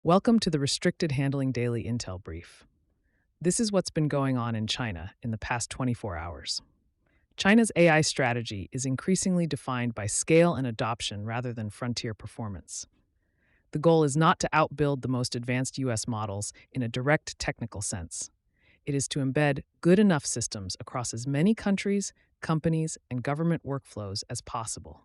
Welcome to the Restricted Handling Daily Intel Brief. This is what's been going on in China in the past 24 hours. China's AI strategy is increasingly defined by scale and adoption rather than frontier performance. The goal is not to outbuild the most advanced US models in a direct technical sense. It is to embed good enough systems across as many countries, companies, and government workflows as possible.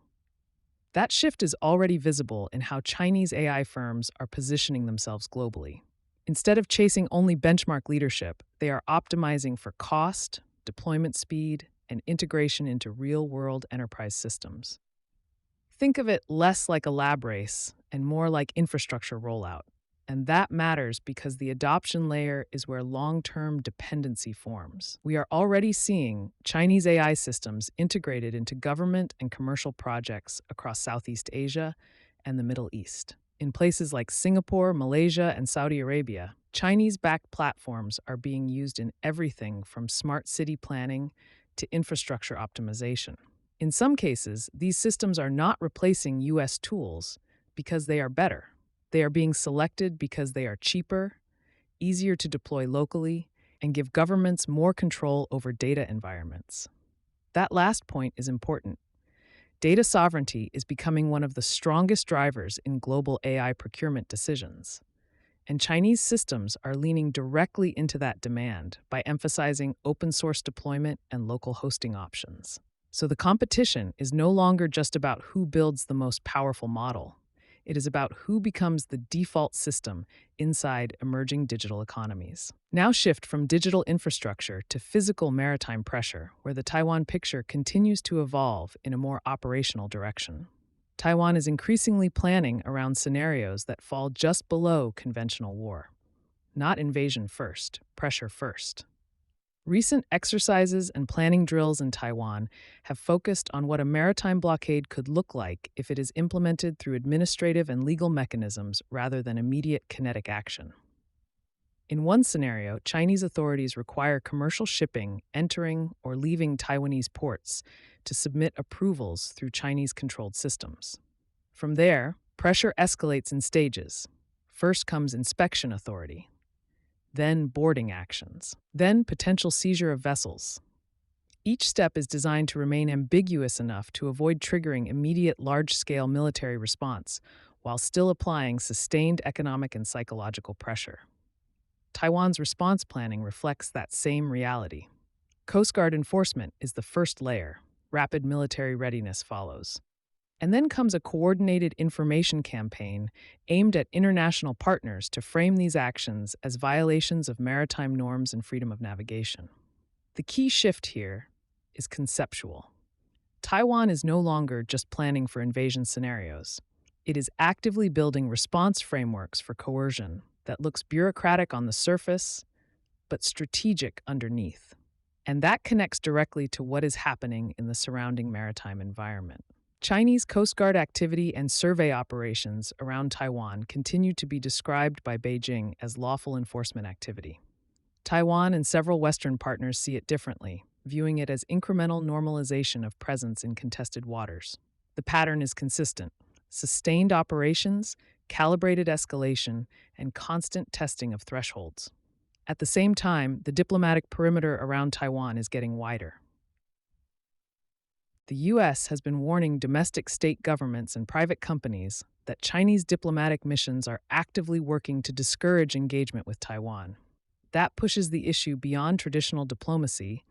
That shift is already visible in how Chinese AI firms are positioning themselves globally. Instead of chasing only benchmark leadership, they are optimizing for cost, deployment speed, and integration into real-world enterprise systems. Think of it less like a lab race and more like infrastructure rollout. And that matters because the adoption layer is where long-term dependency forms. We are already seeing Chinese AI systems integrated into government and commercial projects across Southeast Asia and the Middle East. In places like Singapore, Malaysia, and Saudi Arabia, Chinese-backed platforms are being used in everything from smart city planning to infrastructure optimization. In some cases, these systems are not replacing US tools because they are better. They are being selected because they are cheaper, easier to deploy locally, and give governments more control over data environments. That last point is important. Data sovereignty is becoming one of the strongest drivers in global AI procurement decisions. And Chinese systems are leaning directly into that demand by emphasizing open source deployment and local hosting options. So the competition is no longer just about who builds the most powerful model. It is about who becomes the default system inside emerging digital economies. Now shift from digital infrastructure to physical maritime pressure, where the Taiwan picture continues to evolve in a more operational direction. Taiwan is increasingly planning around scenarios that fall just below conventional war. Not invasion first, pressure first. Recent exercises and planning drills in Taiwan have focused on what a maritime blockade could look like if it is implemented through administrative and legal mechanisms rather than immediate kinetic action. In one scenario, Chinese authorities require commercial shipping entering or leaving Taiwanese ports to submit approvals through Chinese-controlled systems. From there, pressure escalates in stages. First comes inspection authority, then boarding actions, then potential seizure of vessels. Each step is designed to remain ambiguous enough to avoid triggering immediate large-scale military response while still applying sustained economic and psychological pressure. Taiwan's response planning reflects that same reality. Coast Guard enforcement is the first layer. Rapid military readiness follows. And then comes a coordinated information campaign aimed at international partners to frame these actions as violations of maritime norms and freedom of navigation. The key shift here is conceptual. Taiwan is no longer just planning for invasion scenarios. It is actively building response frameworks for coercion that looks bureaucratic on the surface, but strategic underneath. And that connects directly to what is happening in the surrounding maritime environment. Chinese Coast Guard activity and survey operations around Taiwan continue to be described by Beijing as lawful enforcement activity. Taiwan and several Western partners see it differently, viewing it as incremental normalization of presence in contested waters. The pattern is consistent: sustained operations, calibrated escalation, and constant testing of thresholds. At the same time, the diplomatic perimeter around Taiwan is getting wider. The U.S. has been warning domestic state governments and private companies that Chinese diplomatic missions are actively working to discourage engagement with Taiwan. That pushes the issue beyond traditional diplomacy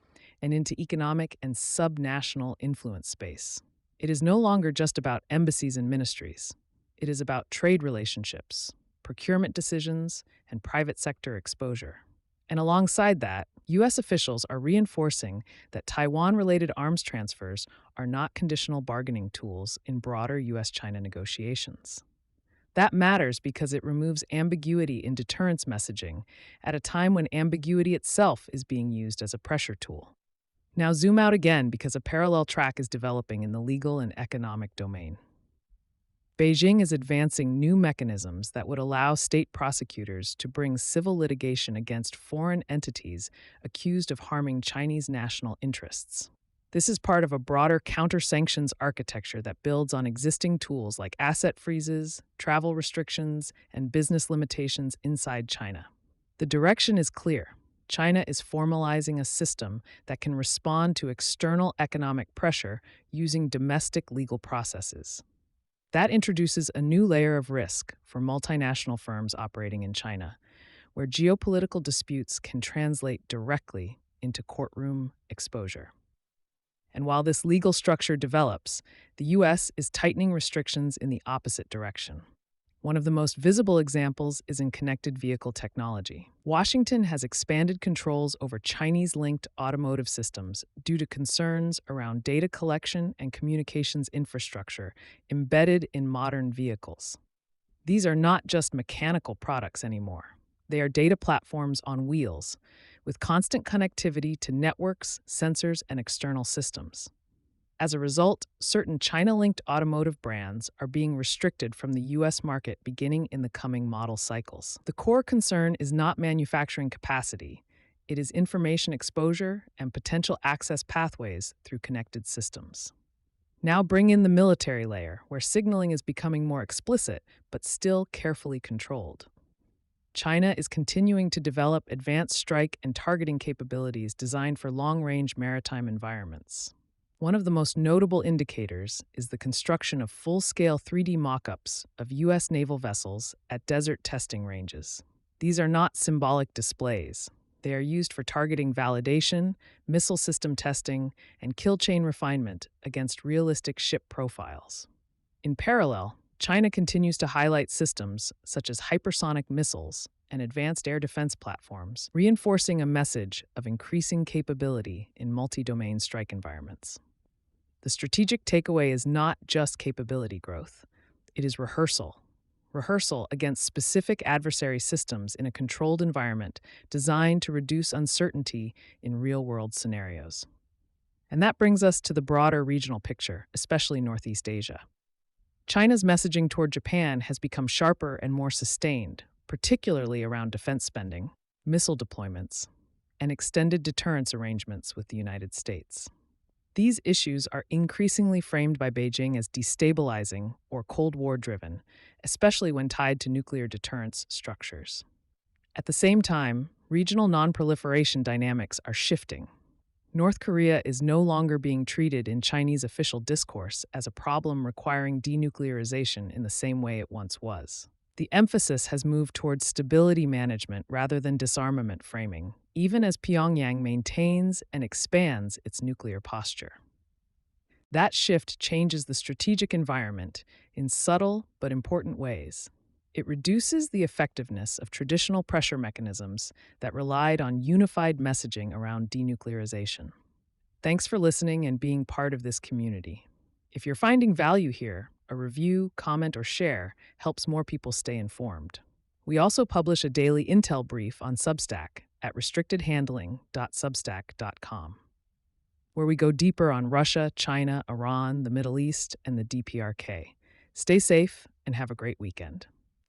and into economic and subnational influence space. It is no longer just about embassies and ministries. It is about trade relationships, procurement decisions, and private sector exposure. And alongside that, U.S. officials are reinforcing that Taiwan-related arms transfers are not conditional bargaining tools in broader U.S.-China negotiations. That matters because it removes ambiguity in deterrence messaging at a time when ambiguity itself is being used as a pressure tool. Now zoom out again because a parallel track is developing in the legal and economic domain. Beijing is advancing new mechanisms that would allow state prosecutors to bring civil litigation against foreign entities accused of harming Chinese national interests. This is part of a broader counter-sanctions architecture that builds on existing tools like asset freezes, travel restrictions, and business limitations inside China. The direction is clear. China is formalizing a system that can respond to external economic pressure using domestic legal processes. That introduces a new layer of risk for multinational firms operating in China, where geopolitical disputes can translate directly into courtroom exposure. And while this legal structure develops, the U.S. is tightening restrictions in the opposite direction. One of the most visible examples is in connected vehicle technology. Washington has expanded controls over Chinese-linked automotive systems due to concerns around data collection and communications infrastructure embedded in modern vehicles. These are not just mechanical products anymore. They are data platforms on wheels, with constant connectivity to networks, sensors, and external systems. As a result, certain China-linked automotive brands are being restricted from the U.S. market beginning in the coming model cycles. The core concern is not manufacturing capacity. It is information exposure and potential access pathways through connected systems. Now bring in the military layer, where signaling is becoming more explicit, but still carefully controlled. China is continuing to develop advanced strike and targeting capabilities designed for long-range maritime environments. One of the most notable indicators is the construction of full-scale 3D mock-ups of U.S. naval vessels at desert testing ranges. These are not symbolic displays. They are used for targeting validation, missile system testing, and kill chain refinement against realistic ship profiles. In parallel, China continues to highlight systems such as hypersonic missiles and advanced air defense platforms, reinforcing a message of increasing capability in multi-domain strike environments. The strategic takeaway is not just capability growth. It is rehearsal. Rehearsal against specific adversary systems in a controlled environment designed to reduce uncertainty in real-world scenarios. And that brings us to the broader regional picture, especially Northeast Asia. China's messaging toward Japan has become sharper and more sustained, particularly around defense spending, missile deployments, and extended deterrence arrangements with the United States. These issues are increasingly framed by Beijing as destabilizing or Cold War-driven, especially when tied to nuclear deterrence structures. At the same time, regional non-proliferation dynamics are shifting. North Korea is no longer being treated in Chinese official discourse as a problem requiring denuclearization in the same way it once was. The emphasis has moved towards stability management rather than disarmament framing, even as Pyongyang maintains and expands its nuclear posture. That shift changes the strategic environment in subtle but important ways. It reduces the effectiveness of traditional pressure mechanisms that relied on unified messaging around denuclearization. Thanks for listening and being part of this community. If you're finding value here, a review, comment, or share helps more people stay informed. We also publish a daily intel brief on Substack at restrictedhandling.substack.com, where we go deeper on Russia, China, Iran, the Middle East, and the DPRK. Stay safe and have a great weekend.